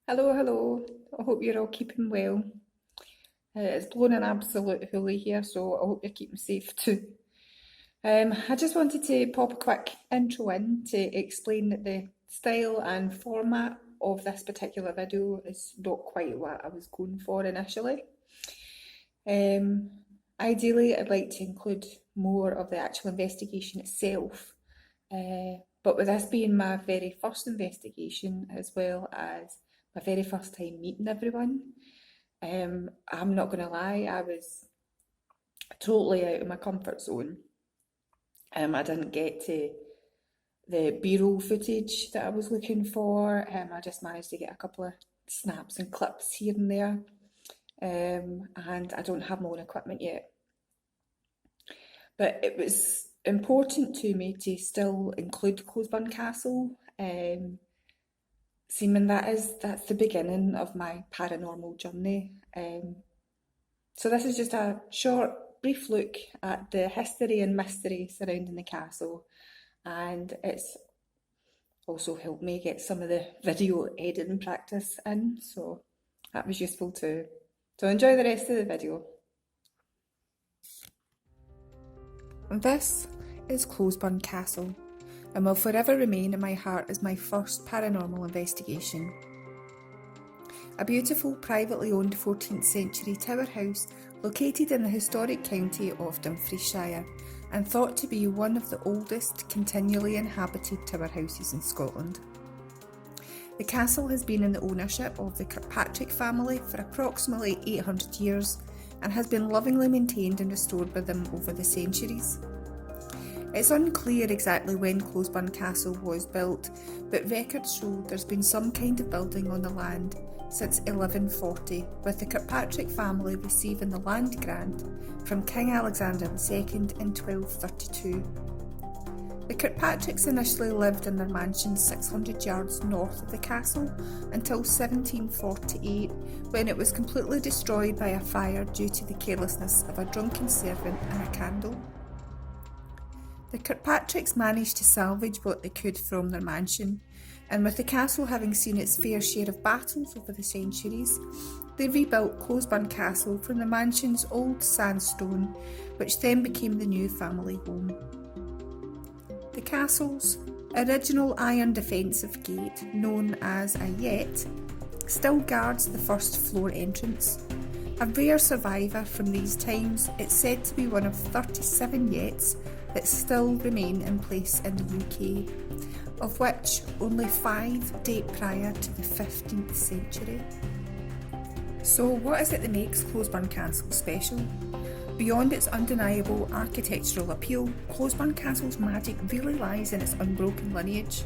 Hello. I hope you're all keeping well. It's blowing an absolute hoolie here, so I hope you're keeping safe too. I just wanted to pop a quick intro in to explain that the style and format of this particular video is not quite what I was going for initially. Um, Ideally, I'd like to include more of the actual investigation itself, but with this being my very first investigation as well as my very first time meeting everyone, I'm not going to lie, I was totally out of my comfort zone. I didn't get to the B-roll footage that I was looking for. I just managed to get a couple of snaps and clips here and there. And I don't have my own equipment yet. But it was important to me to still include Closeburn Castle, seeming that's the beginning of my paranormal journey. So this is just a short, brief look at the history and mystery surrounding the castle, and it's also helped me get some of the video editing practice in, so that was useful too. So enjoy the rest of the video. And this is Closeburn Castle, and will forever remain in my heart as my first paranormal investigation. A beautiful privately owned 14th century tower house located in the historic county of Dumfries and thought to be one of the oldest continually inhabited tower houses in Scotland. The castle has been in the ownership of the Kirkpatrick family for approximately 800 years and has been lovingly maintained and restored by them over the centuries. It's unclear exactly when Closeburn Castle was built, but records show there's been some kind of building on the land since 1140, with the Kirkpatrick family receiving the land grant from King Alexander II in 1232. The Kirkpatricks initially lived in their mansion 600 yards north of the castle until 1748, when it was completely destroyed by a fire due to the carelessness of a drunken servant and a candle. The Kirkpatricks managed to salvage what they could from their mansion, and with the castle having seen its fair share of battles over the centuries, they rebuilt Closeburn Castle from the mansion's old sandstone, which then became the new family home. The castle's original iron defensive gate, known as a yett, still guards the first floor entrance. A rare survivor from these times, it's said to be one of 37 yetts that still remain in place in the UK, of which only 5 date prior to the 15th century. So what is it that makes Closeburn Castle special? Beyond its undeniable architectural appeal, Closeburn Castle's magic really lies in its unbroken lineage.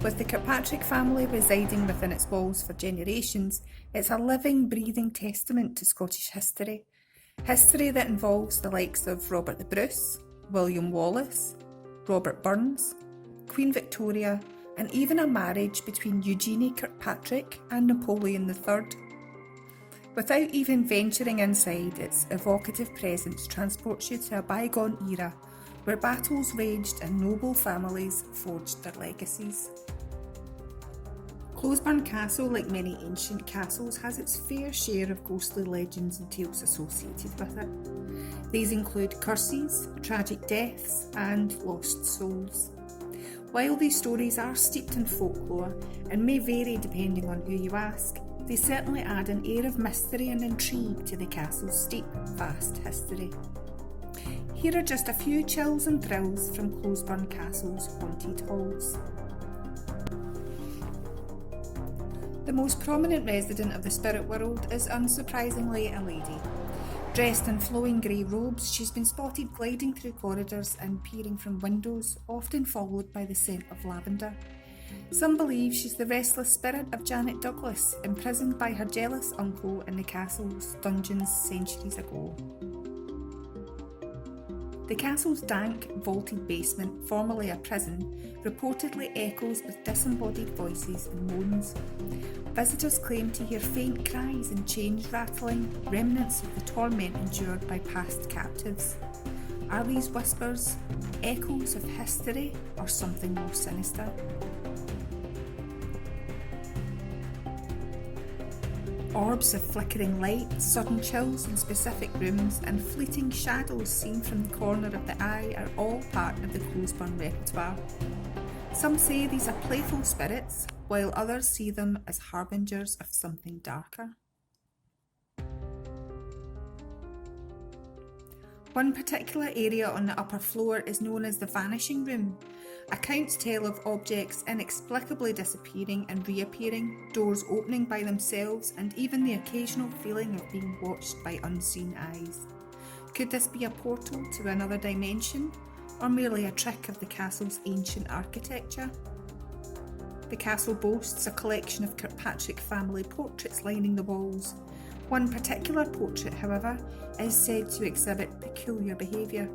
With the Kirkpatrick family residing within its walls for generations, it's a living, breathing testament to Scottish history. History that involves the likes of Robert the Bruce, William Wallace, Robert Burns, Queen Victoria, and even a marriage between Eugenie Kirkpatrick and Napoleon III. Without even venturing inside, its evocative presence transports you to a bygone era where battles raged and noble families forged their legacies. Closeburn Castle, like many ancient castles, has its fair share of ghostly legends and tales associated with it. These include curses, tragic deaths, and lost souls. While these stories are steeped in folklore and may vary depending on who you ask, they certainly add an air of mystery and intrigue to the castle's steep, vast history. Here are just a few chills and thrills from Closeburn Castle's haunted halls. The most prominent resident of the spirit world is unsurprisingly a lady. Dressed in flowing grey robes, she's been spotted gliding through corridors and peering from windows, often followed by the scent of lavender. Some believe she's the restless spirit of Janet Douglas, imprisoned by her jealous uncle in the castle's dungeons centuries ago. The castle's dank, vaulted basement, formerly a prison, reportedly echoes with disembodied voices and moans. Visitors claim to hear faint cries and chains rattling, remnants of the torment endured by past captives. Are these whispers echoes of history or something more sinister? Orbs of flickering light, sudden chills in specific rooms, and fleeting shadows seen from the corner of the eye are all part of the Closeburn repertoire. Some say these are playful spirits, while others see them as harbingers of something darker. One particular area on the upper floor is known as the Vanishing Room. Accounts tell of objects inexplicably disappearing and reappearing, doors opening by themselves, and even the occasional feeling of being watched by unseen eyes. Could this be a portal to another dimension, or merely a trick of the castle's ancient architecture? The castle boasts a collection of Kirkpatrick family portraits lining the walls. One particular portrait, however, is said to exhibit peculiar behaviour.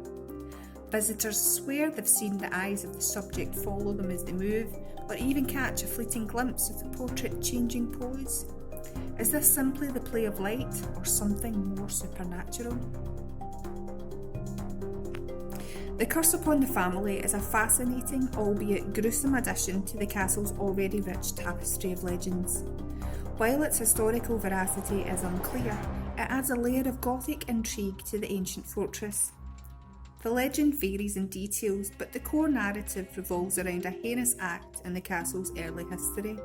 Visitors swear they've seen the eyes of the subject follow them as they move, or even catch a fleeting glimpse of the portrait changing pose. Is this simply the play of light, or something more supernatural? The Curse Upon the Family is a fascinating, albeit gruesome addition to the castle's already rich tapestry of legends. While its historical veracity is unclear, it adds a layer of Gothic intrigue to the ancient fortress. The legend varies in details, but the core narrative revolves around a heinous act in the castle's early history.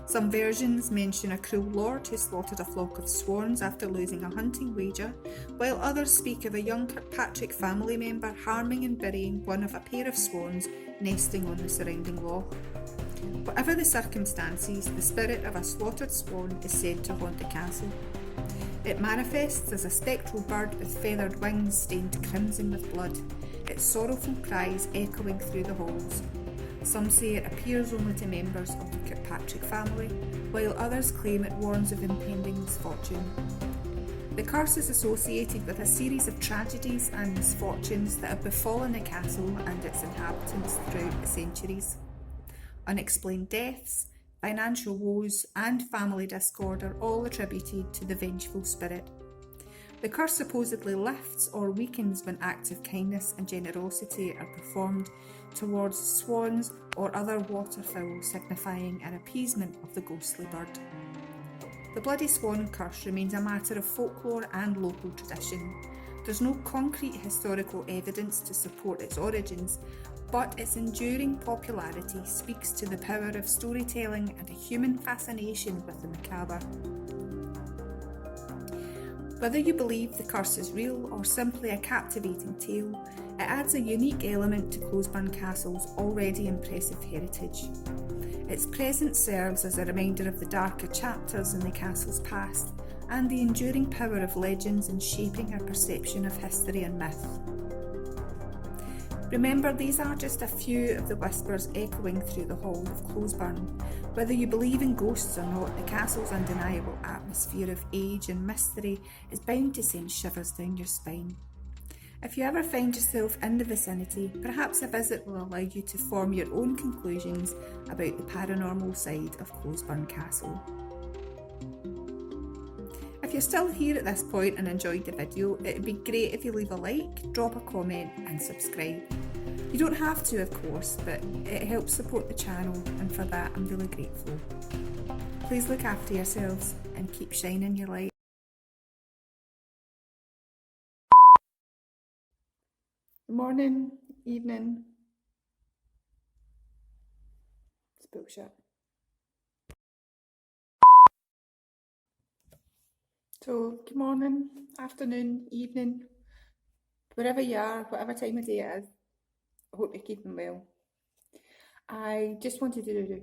Some versions mention a cruel lord who slaughtered a flock of swans after losing a hunting wager, while others speak of a young Kirkpatrick family member harming and burying one of a pair of swans nesting on the surrounding loch. Whatever the circumstances, the spirit of a slaughtered swan is said to haunt the castle. It manifests as a spectral bird with feathered wings stained crimson with blood, its sorrowful cries echoing through the halls. Some say it appears only to members of the Kirkpatrick family, while others claim it warns of impending misfortune. The curse is associated with a series of tragedies and misfortunes that have befallen the castle and its inhabitants throughout the centuries. Unexplained deaths, financial woes, and family discord are all attributed to the vengeful spirit. The curse supposedly lifts or weakens when acts of kindness and generosity are performed towards swans or other waterfowl, signifying an appeasement of the ghostly bird. The Bloody Swan curse remains a matter of folklore and local tradition. There's no concrete historical evidence to support its origins, but its enduring popularity speaks to the power of storytelling and a human fascination with the macabre. Whether you believe the curse is real or simply a captivating tale, it adds a unique element to Closeburn Castle's already impressive heritage. Its presence serves as a reminder of the darker chapters in the castle's past and the enduring power of legends in shaping our perception of history and myth. Remember, these are just a few of the whispers echoing through the halls of Closeburn. Whether you believe in ghosts or not, the castle's undeniable atmosphere of age and mystery is bound to send shivers down your spine. If you ever find yourself in the vicinity, perhaps a visit will allow you to form your own conclusions about the paranormal side of Closeburn Castle. If you're still here at this point and enjoyed the video, it would be great if you leave a like, drop a comment and subscribe. You don't have to, of course, but it helps support the channel, and for that I'm really grateful. Please look after yourselves and keep shining your light. Morning, evening. It's bullshit. So, good morning, afternoon, evening, wherever you are, whatever time of day it is, I hope you're keeping well. I just wanted to